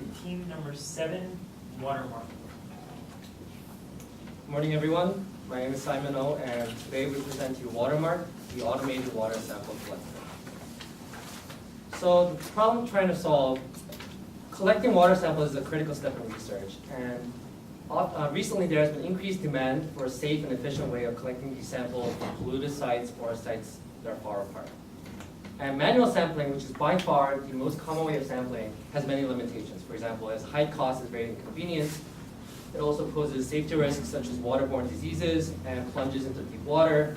to team number 7, WaterMark. Good morning, everyone. My name is Simon O, and today we present to you WaterMark, the automated water sample collector. So the problem I'm trying to solve, collecting water samples is a critical step in research, and recently there has been increased demand for a safe and efficient way of collecting these samples from polluted sites or sites that are far apart. And manual sampling, which is by far the most common way of sampling, has many limitations. For example, it has high cost, is very inconvenient. It also poses safety risks such as waterborne diseases and plunges into deep water,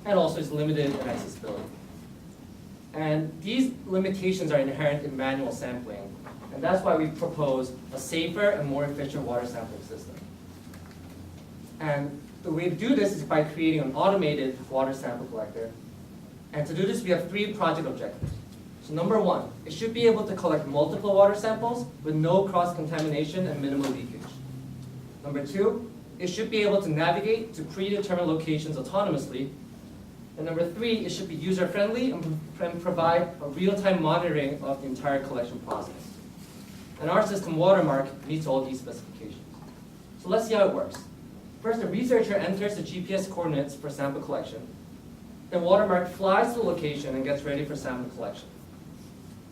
and also is limited in accessibility. And these limitations are inherent in manual sampling, and that's why we propose a safer and more efficient water sampling system. And the way to do this is by creating an automated water sample collector. And to do this, we have 3 project objectives. So number 1, it should be able to collect multiple water samples with no cross-contamination and minimal leakage. Number 2, it should be able to navigate to predetermined locations autonomously. And number 3, it should be user-friendly and provide a real-time monitoring of the entire collection process. And our system, WaterMark, meets all these specifications. So let's see how it works. First, the researcher enters the GPS coordinates for sample collection. Then WaterMark flies to the location and gets ready for sample collection.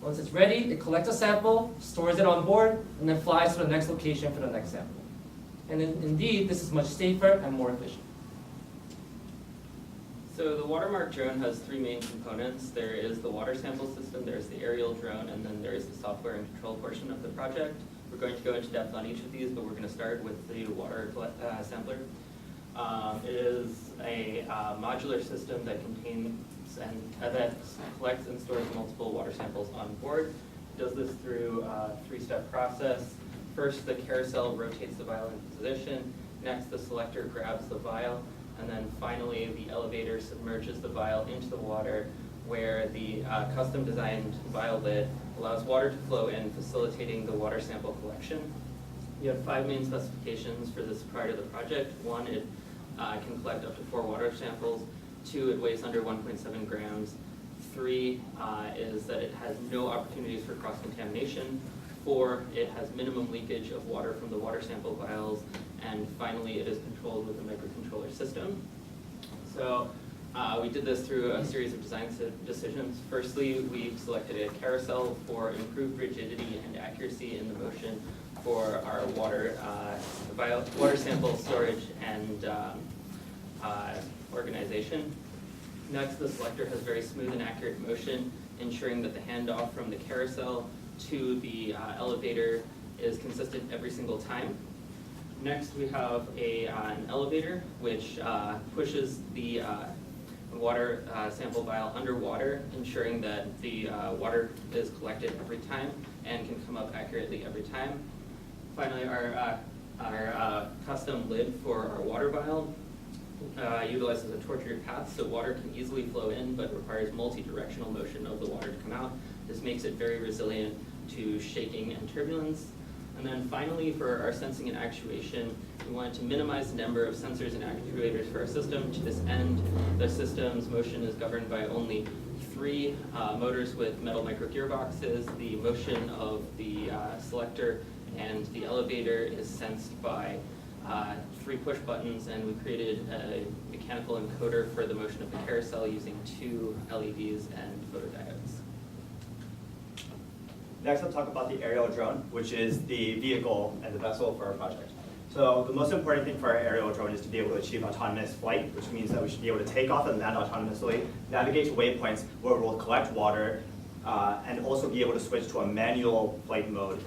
Once it's ready, it collects a sample, stores it on board, and then flies to the next location for the next sample. And indeed, this is much safer and more efficient. So the WaterMark drone has 3 main components. There is the water sample system, there's the aerial drone, and then there is the software and control portion of the project. We're going to go into depth on each of these, but we're going to start with the water sampler. It is a modular system that contains and that collects and stores multiple water samples on board. It does this through a 3-step process. First, the carousel rotates the vial into position. Next, the selector grabs the vial. And then finally, the elevator submerges the vial into the water, where the custom-designed vial lid allows water to flow in, facilitating the water sample collection. We have 5 main specifications for this part of the project. 1, it can collect up to 4 water samples. 2, it weighs under 1.7 grams. 3 is that it has no opportunities for cross-contamination. 4, it has minimum leakage of water from the water sample vials. And finally, it is controlled with a microcontroller system. So we did this through a series of design decisions. Firstly, we selected a carousel for improved rigidity and accuracy in the motion for our water sample storage and organization. Next, the selector has very smooth and accurate motion, ensuring that the handoff from the carousel to the elevator is consistent every single time. Next, we have an elevator which pushes the water sample vial underwater, ensuring that the water is collected every time and can come up accurately every time. Finally, our custom lid for our water vial utilizes a tortured path, so water can easily flow in but requires multi-directional motion of the water to come out. This makes it very resilient to shaking and turbulence. And then finally, for our sensing and actuation, we wanted to minimize the number of sensors and actuators for our system. To this end, the system's motion is governed by only 3 motors with metal micro gearboxes. The motion of the selector and the elevator is sensed by 3 push buttons, and we created a mechanical encoder for the motion of the carousel using 2 LEDs and photodiodes. Next, I'll talk about the aerial drone, which is the vehicle and the vessel for our project. So the most important thing for our aerial drone is to be able to achieve autonomous flight, which means that we should be able to take off and land autonomously, navigate to waypoints where we'll collect water, and also be able to switch to a manual flight mode.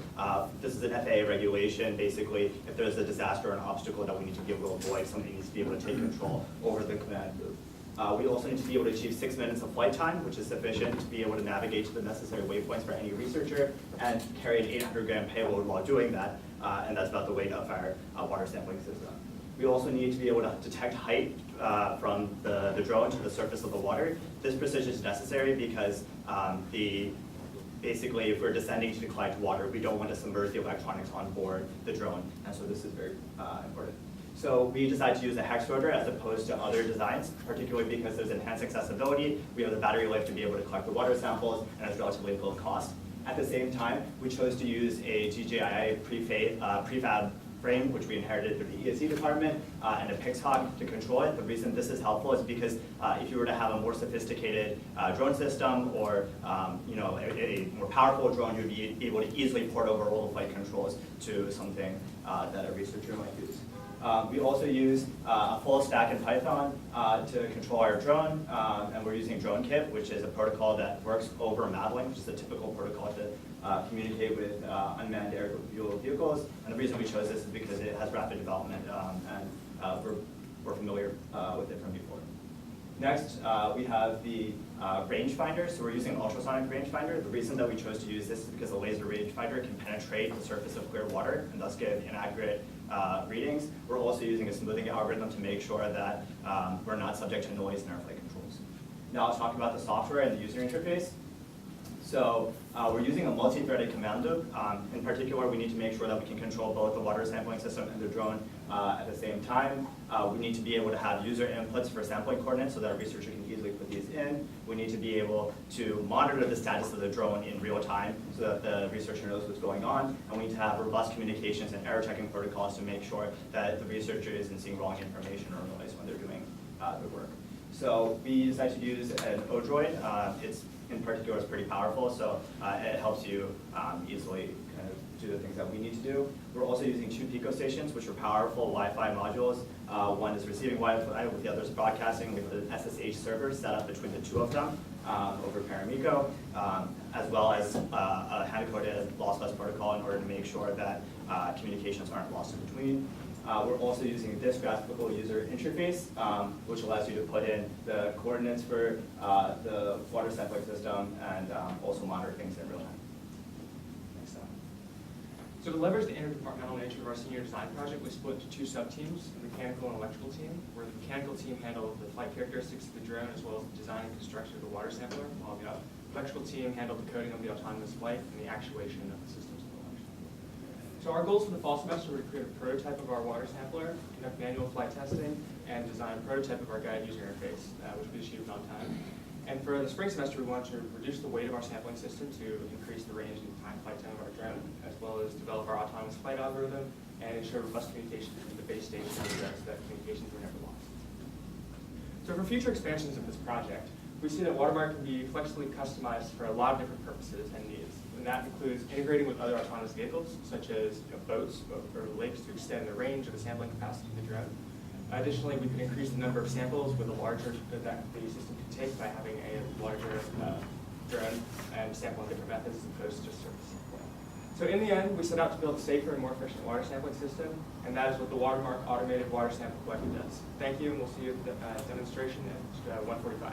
This is an FAA regulation. Basically, if there's a disaster or an obstacle that we need to be able to avoid, somebody needs to be able to take control over the command move. We also need to be able to achieve 6 minutes of flight time, which is sufficient to be able to navigate to the necessary waypoints for any researcher and carry an 800-gram payload while doing that, and that's about the weight of our water sampling system. We also need to be able to detect height from the drone to the surface of the water. This precision is necessary because basically, if we're descending to collect water, we don't want to submerge the electronics on board the drone, and so this is very important. So we decided to use a hex rotor as opposed to other designs, particularly because there's enhanced accessibility. We have the battery life to be able to collect the water samples, and it's relatively low cost. At the same time, we chose to use a GJI prefab frame, which we inherited through the ESE department, and a Pixhawk to control it. The reason this is helpful is because if you were to have a more sophisticated drone system or a more powerful drone, you'd be able to easily port over all the flight controls to something that a researcher might use. We also use a full stack in Python to control our drone, and we're using DroneKit, which is a protocol that works over Matlink, which is a typical protocol to communicate with unmanned aerial vehicles. And the reason we chose this is because it has rapid development, and we're familiar with it from before. Next, we have the rangefinder. So we're using ultrasonic rangefinder. The reason that we chose to use this is because the laser rangefinder can penetrate the surface of clear water and thus give inaccurate readings. We're also using a smoothing algorithm to make sure that we're not subject to noise in our flight controls. Now let's talk about the software and the user interface. So we're using a multi-threaded command loop. In particular, we need to make sure that we can control both the water sampling system and the drone at the same time. We need to be able to have user inputs for sampling coordinates so that a researcher can easily put these in. We need to be able to monitor the status of the drone in real time so that the researcher knows what's going on. And we need to have robust communications and error checking protocols to make sure that the researcher isn't seeing wrong information or noise when they're doing the work. So we decided to use an Odroid. In particular, it's pretty powerful, so it helps you easily kind of do the things that we need to do. We're also using 2 Pico stations, which are powerful Wi-Fi modules. One is receiving Wi-Fi, with the other is broadcasting. We have an SSH server set up between the 2 of them over Paramico, as well as a hand-coded lossless protocol in order to make sure that communications aren't lost in between. We're also using this graphical user interface, which allows you to put in the coordinates for the water sampling system and also monitor things in real time. Next slide. So to leverage the interdepartmental nature of our senior design project, we split into 2 sub-teams, the mechanical and electrical team, where the mechanical team handled the flight characteristics of the drone as well as the design and construction of the water sampler, while the electrical team handled the coding of the autonomous flight and the actuation of the systems of the water sampler. So our goals for the fall semester were to create a prototype of our water sampler, conduct manual flight testing, and design a prototype of our guided user interface, which we achieved on time. And for the spring semester, we wanted to reduce the weight of our sampling system to increase the range and flight time of our drone, as well as develop our autonomous flight algorithm and ensure robust communication between the base station and the drone so that communications were never lost. So for future expansions of this project, we see that WaterMark can be flexibly customized for a lot of different purposes and needs. And that includes integrating with other autonomous vehicles, such as boats or lakes, to extend the range of the sampling capacity of the drone. Additionally, we can increase the number of samples with a larger that the system can take by having a larger drone and sampling different methods as opposed to just surface sampling. So in the end, we set out to build a safer and more efficient water sampling system, and that is what the WaterMark automated water sample collector does. Thank you, and we'll see you at the demonstration at 1:45.